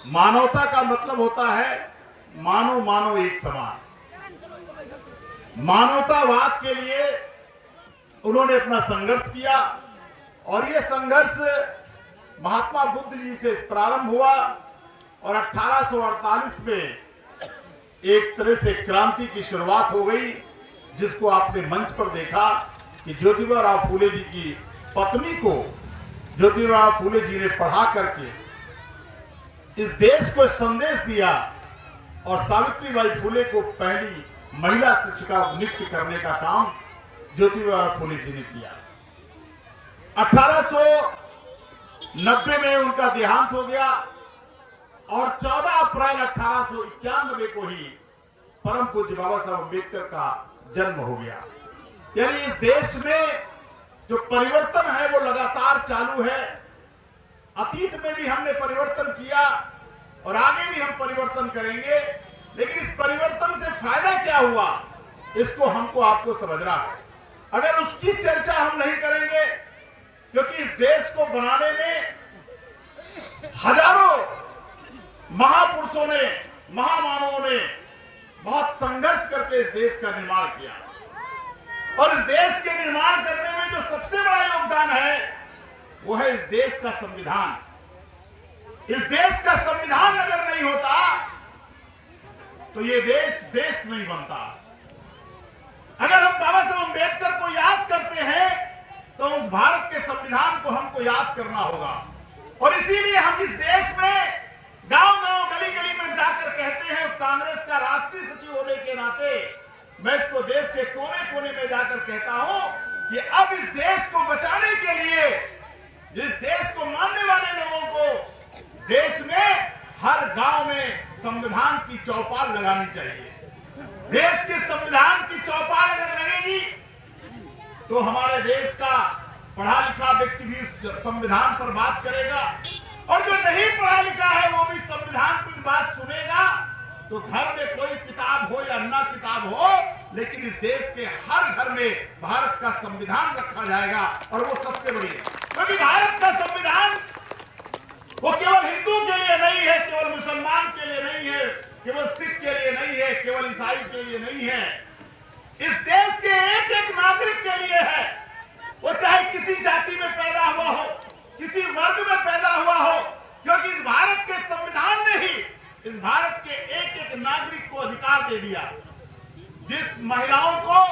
मानवता का मतलब होता है मानव मानव एक समान। मानवतावाद के लिए उन्होंने अपना संघर्ष किया और ये संघर्ष महात्मा बुद्ध जी से प्रारंभ हुआ और 1848 में एक तरह से क्रांति की शुरुआत हो गई, जिसको आपने मंच पर देखा कि ज्योतिबा फूले जी की पत्नी को ज्योतिबा फूले जी ने पढ़ा करके इस देश को संदेश दिया और सावित्रीबाई फूले को पहली महिला शिक्षिका नियुक्त करने का काम ज्योतिबा फूले जी ने किया। 1890 में उनका देहांत हो गया और 14 अप्रैल 1891 को ही परम पूज्य बाबा साहब अम्बेडकर का जन्म हो गया। यानी इस देश में जो परिवर्तन है वो लगातार चालू है। अतीत में भी हमने परिवर्तन किया और आगे भी हम परिवर्तन करेंगे, लेकिन इस परिवर्तन से फायदा क्या हुआ इसको हमको आपको समझना है। अगर उसकी चर्चा हम नहीं करेंगे, क्योंकि इस देश को बनाने में हजारों महापुरुषों ने, महामानवों ने बहुत संघर्ष करके इस देश का निर्माण किया और इस देश के निर्माण करने में जो सबसे बड़ा योगदान है वो है इस देश का संविधान। इस देश का संविधान अगर नहीं होता तो ये देश नहीं बनता। अगर हम बाबा साहब अम्बेडकर को याद करते हैं तो उस भारत के संविधान को हमको याद करना होगा और इसीलिए हम इस देश में गांव-गांव, गली-गली में जाकर कहते हैं, कांग्रेस का राष्ट्रीय सचिव होने के नाते मैं इसको देश के कोने-कोने में जाकर कहता हूं कि अब इस देश को बचाने के लिए, जिस देश को मानने वाले लोगों को देश में हर गांव में संविधान की चौपाल लगानी चाहिए। देश के संविधान की चौपाल अगर लगेगी तो हमारे देश का पढ़ा लिखा व्यक्ति भी संविधान पर बात करेगा और जो नहीं पढ़ा लिखा है वो भी संविधान की बात सुनेगा। तो घर में कोई किताब हो या ना किताब हो, लेकिन इस देश के हर घर में भारत का संविधान रखा जाएगा और वो सबसे बड़ी है। क्योंकि भारत का संविधान वो केवल हिंदू के लिए नहीं है, केवल मुसलमान के लिए नहीं है, केवल सिख के लिए नहीं है, केवल ईसाई के लिए नहीं है। इस देश के एक एक नागरिक के लिए है। वो चाहे किसी जाति में पैदा हुआ हो, किसी वर्ग में पैदा हुआ हो, क्योंकि इस भारत के संविधान ने ही इस भारत के एक एक नागरिक को अधिकार दे दिया। जिस महिलाओं को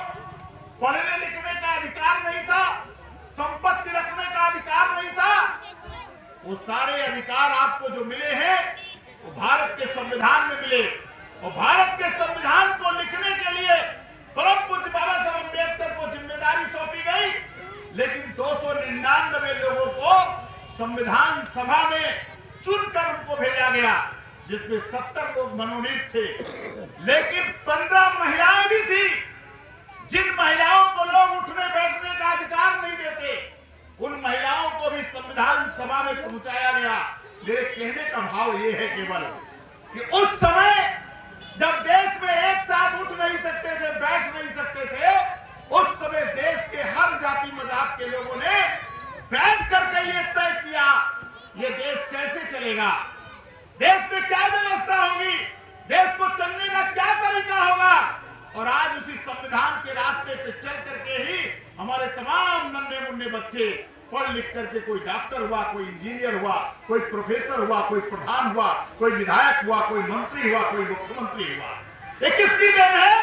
पढ़ने लिखने का अधिकार नहीं था, संपत्ति रखने का अधिकार नहीं था, वो सारे अधिकार आपको जो मिले हैं वो भारत के संविधान में मिले। और भारत के संविधान को लिखने के लिए परम पूज्य बाबा साहब अम्बेडकर को जिम्मेदारी सौंपी गई, लेकिन 299 लोगों को संविधान सभा में चुनकर उनको भेजा गया, जिसमें 70 लोग मनोनीत थे, लेकिन 15 महिलाएं भी थी। जिन महिलाओं को लोग उठने बैठने का अधिकार नहीं देते, उन महिलाओं को भी संविधान सभा में पहुंचाया गया। मेरे कहने का भाव ये है केवल कि उस समय जब देश में एक साथ उठ नहीं सकते थे, बैठ नहीं सकते थे, उस समय देश के हर जाति मजात के लोगों ने बैठ करके ये तय किया ये देश कैसे चलेगा, देश में क्या व्यवस्था होगी, देश को चलने का क्या तरीका होगा। और आज उसी संविधान के रास्ते पे चल करके ही हमारे तमाम नन्हे मुन्ने बच्चे पढ़ लिख करके कोई डॉक्टर हुआ, कोई इंजीनियर हुआ, कोई प्रोफेसर हुआ, कोई प्रधान हुआ, कोई विधायक हुआ, कोई मंत्री हुआ, कोई मुख्यमंत्री हुआ। ये किसकी देन है?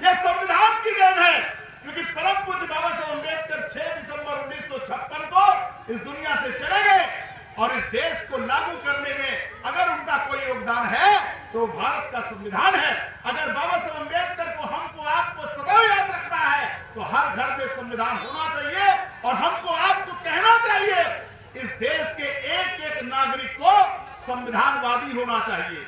ये संविधान की देन है। क्योंकि परम पूज्य बाबा साहब अम्बेडकर 6 दिसंबर 1956 को इस दुनिया से चले गए और इस देश को लागू करने में अगर उनका कोई योगदान है तो भारत का संविधान है। अगर बाबा साहब अम्बेडकर को हमको आपको सदैव याद रखना है तो हर घर में संविधान होना चाहिए और हमको आपको कहना चाहिए इस देश के एक एक नागरिक को संविधानवादी होना चाहिए।